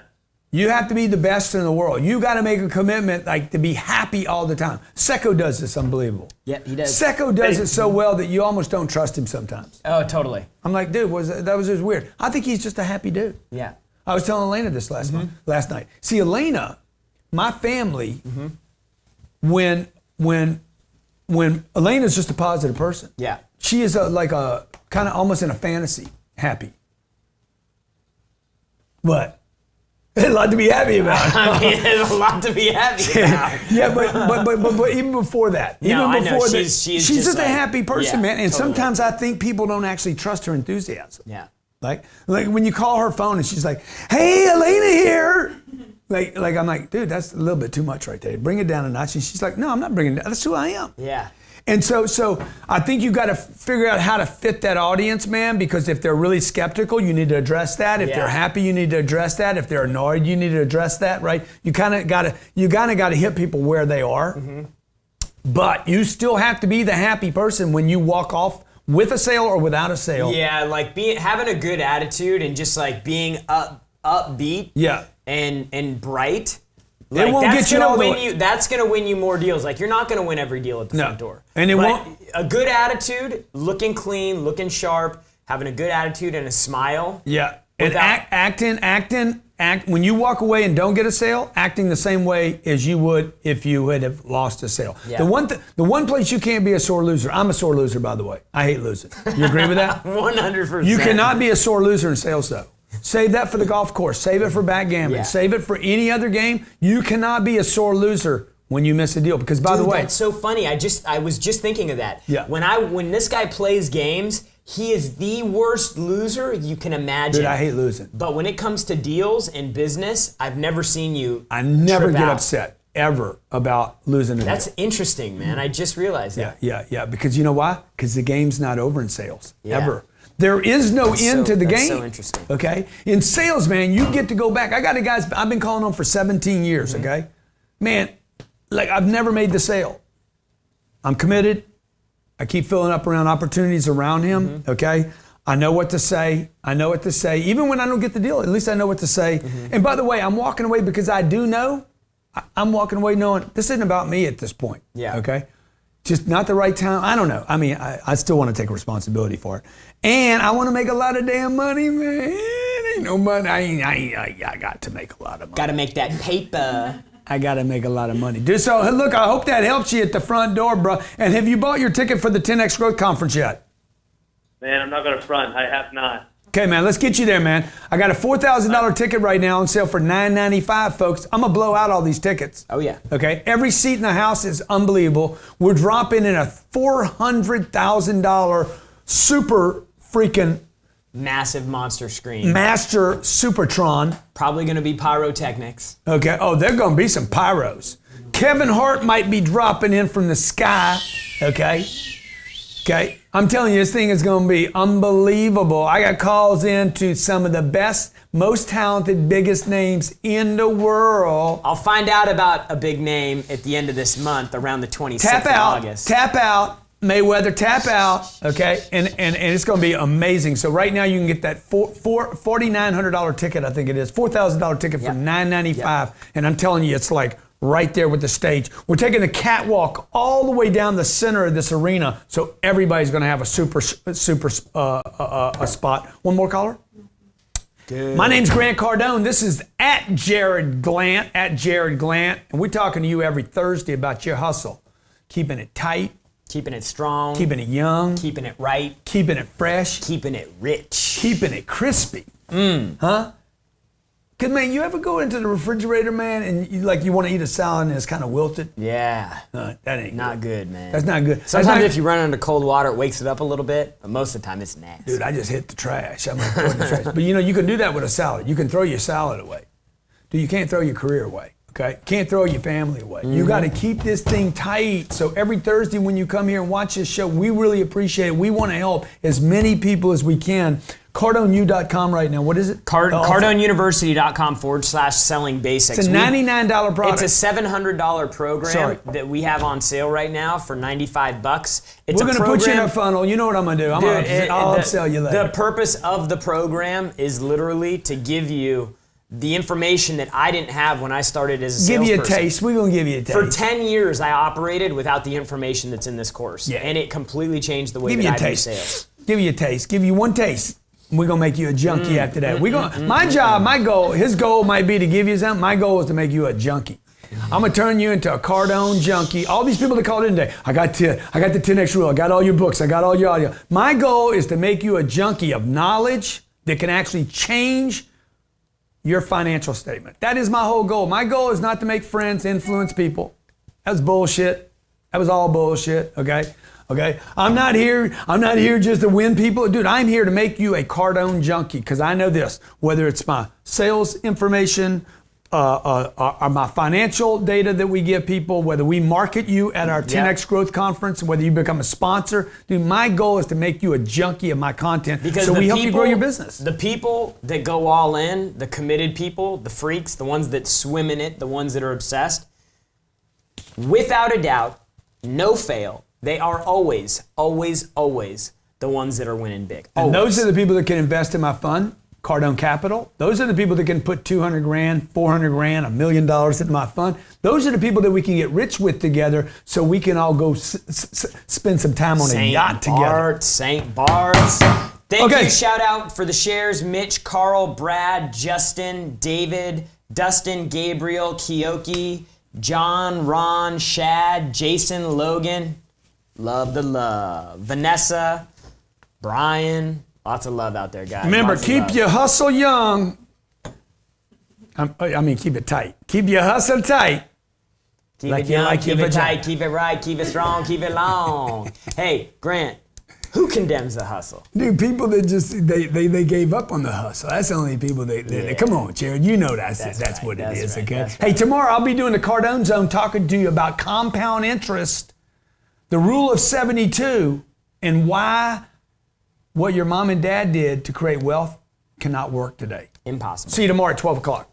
You have to be the best in the world. You got to make a commitment, like, to be happy all the time. Secco does this unbelievable. Yeah, he does. Secco does it so well that you almost don't trust him sometimes. Oh, totally. I'm like, dude, that was just weird. I think he's just a happy dude. Yeah. I was telling Elena this last night. See, Elena, my family, when Elena's just a positive person. Yeah. She is like a kind of almost in a fantasy happy. What? There's a lot to be happy about. I mean, there's a lot to be happy about. Yeah, but even before that, No, I even know. before that, She's just just a like- happy person, yeah, man. And totally. sometimes I think people don't actually trust her enthusiasm. Yeah. Like when you call her phone and she's like, "Hey, Elena here." Like I'm like, dude, that's a little bit too much right there. Bring it down a notch. And she's like, no, I'm not bringing it down. That's who I am. Yeah. And so I think you got to figure out how to fit that audience, man, because if they're really skeptical, you need to address that. If they're happy, you need to address that. If they're annoyed, you need to address that, right? You kind of got to hit people where they are. But you still have to be the happy person when you walk off with a sale or without a sale. Yeah, like having a good attitude and just like being upbeat. Yeah. And bright. It won't that's get you gonna all the win way. you. That's gonna win you more deals. Like you're not gonna win every deal at the front door. And it But won't. A good attitude, looking clean, looking sharp, having a good attitude and a smile. Yeah. And Without- act when you walk away and don't get a sale, acting the same way as you would if you would have lost a sale. Yeah. The one place you can't be a sore loser. I'm a sore loser, by the way. I hate losing. You agree with that? 100%. You cannot be a sore loser in sales, though. Save that for the golf course. Save it for backgammon. Yeah. Save it for any other game. You cannot be a sore loser when you miss a deal. Because by the way, that's so funny. I was just thinking of that. Yeah. When this guy plays games, he is the worst loser you can imagine. dude, I hate losing. But when it comes to deals and business, I've never seen you. I never trip get out. upset ever about losing a deal. That's interesting, man. I just realized that. Yeah. Because you know why? Because the game's not over in sales, Yeah. ever. There is no end to the that's game. so interesting. Okay? In sales, man, you get to go back. I got a guys, I've been calling on for 17 years, Mm-hmm. okay? Man, like I've never made the sale. I'm committed. I keep filling up around opportunities around him, Mm-hmm. okay? I know what to say. Even when I don't get the deal, at least I know what to say. Mm-hmm. And by the way, I'm walking away because I do know, I'm walking away knowing this isn't about me at this point. Yeah. Okay? Just not the right time. I don't know. I mean, I still want to take responsibility for it. And I want to make a lot of damn money, man. Ain't no money. I got to make a lot of money. Got to make that paper. I got to make a lot of money. Dude, so hey, look, I hope that helps you at the front door, bro. And have you bought your ticket for the 10X Growth Conference yet? Man, I'm not going to front. I have not. Okay, man, let's get you there, man. I got a $4,000 ticket right now on sale for $995, folks. I'm going to blow out all these tickets. Oh, yeah. Okay, every seat in the house is unbelievable. We're dropping in a $400,000 super freaking Massive monster screen. master Supertron. Probably going to be pyrotechnics. Okay, oh, there are going to be some pyros. Kevin Hart might be dropping in from the sky. Okay. I'm telling you, this thing is going to be unbelievable. I got calls in to some of the best, most talented, biggest names in the world. I'll find out about a big name at the end of this month, around the 26th Tap of out, August. tap out, Mayweather, tap out, okay? And it's going to be amazing. So right now you can get that $4,900 ticket, I think it is, $4,000 ticket for Yep. $995. And I'm telling you, it's like right there with the stage. We're taking the catwalk all the way down the center of this arena, so everybody's going to have a super spot. One more caller? Good. My name's Grant Cardone. This is at Jared Glant, and we're talking to you every Thursday about your hustle. Keeping it tight, Keeping it strong. keeping it young, Keeping it right. keeping it fresh, Keeping it rich. keeping it crispy. Huh? Cause man, you ever go into the refrigerator, man, and you want to eat a salad and it's kind of wilted? Yeah. That ain't Not good, man. That's not good. Sometimes if you run under cold water, it wakes it up a little bit, but most of the time it's nasty. Dude, I just hit the trash. I'm like throwing the trash. But you can do that with a salad. You can throw your salad away. Dude, you can't throw your career away. Okay? Can't throw your family away. You got to keep this thing tight. So every Thursday when you come here and watch this show, we really appreciate it. We want to help as many people as we can. CardoneU.com right now. What is it? CardoneUniversity.com/selling basics. It's a $99 product. It's a $700 program Sorry. that we have on sale right now for $95. It's We're a going to put you in a program- funnel. You know what I'm going to do. I'll upsell you later. The purpose of the program is literally to give you the information that I didn't have when I started as a Give salesperson. you a taste. We're going to give you a taste. For 10 years, I operated without the information that's in this course. Yeah. And it completely changed the way Give you that a I do taste. sales. Give you a taste. Give you one taste. We're going to make you a junkie after that. My job, my goal, his goal might be to give you something. My goal is to make you a junkie. I'm going to turn you into a Cardone junkie. All these people that called in today, I got the 10X rule. I got all your books. I got all your audio. My goal is to make you a junkie of knowledge that can actually change your financial statement. That is my whole goal. My goal is not to make friends, influence people. That's bullshit. That was all bullshit, okay? Okay? I'm not here just to win people. Dude, I'm here to make you a Cardone junkie because I know this, whether it's my sales information, or my financial data that we give people, whether we market you at our 10X Growth Conference, whether you become a sponsor. Dude, my goal is to make you a junkie of my content Because so the we help you grow people- your business. The people that go all in, the committed people, the freaks, the ones that swim in it, the ones that are obsessed, without a doubt, no fail, they are always, always, always the ones that are winning big. And Always. those are the people that can invest in my fund, Cardone Capital. Those are the people that can put 200 grand, 400 grand, $1 million into my fund. Those are the people that we can get rich with together so we can all go spend some time on a yacht together. St. Bart's. Thank Okay. you. Shout out for the shares. Mitch, Carl, Brad, Justin, David, Dustin, Gabriel, Kiyoki, John, Ron, Shad, Jason, Logan. Love the love. Vanessa, Brian. Lots of love out there, guys. Remember, Lots of keep love. your hustle young. I mean, keep it tight. Keep your hustle tight. Keep like it you young, like keep your it tight, vagina. keep it right, keep it strong, keep it long. Hey, Grant, who condemns the hustle? Dude, people that just, they gave up on the hustle. That's the only people come on, Jared, you know that's right, what that's it is, right, okay? that's Hey, tomorrow I'll be doing the Cardone Zone talking to you about compound interest, the rule of 72, and why what your mom and dad did to create wealth cannot work today. Impossible. See you tomorrow at 12 o'clock.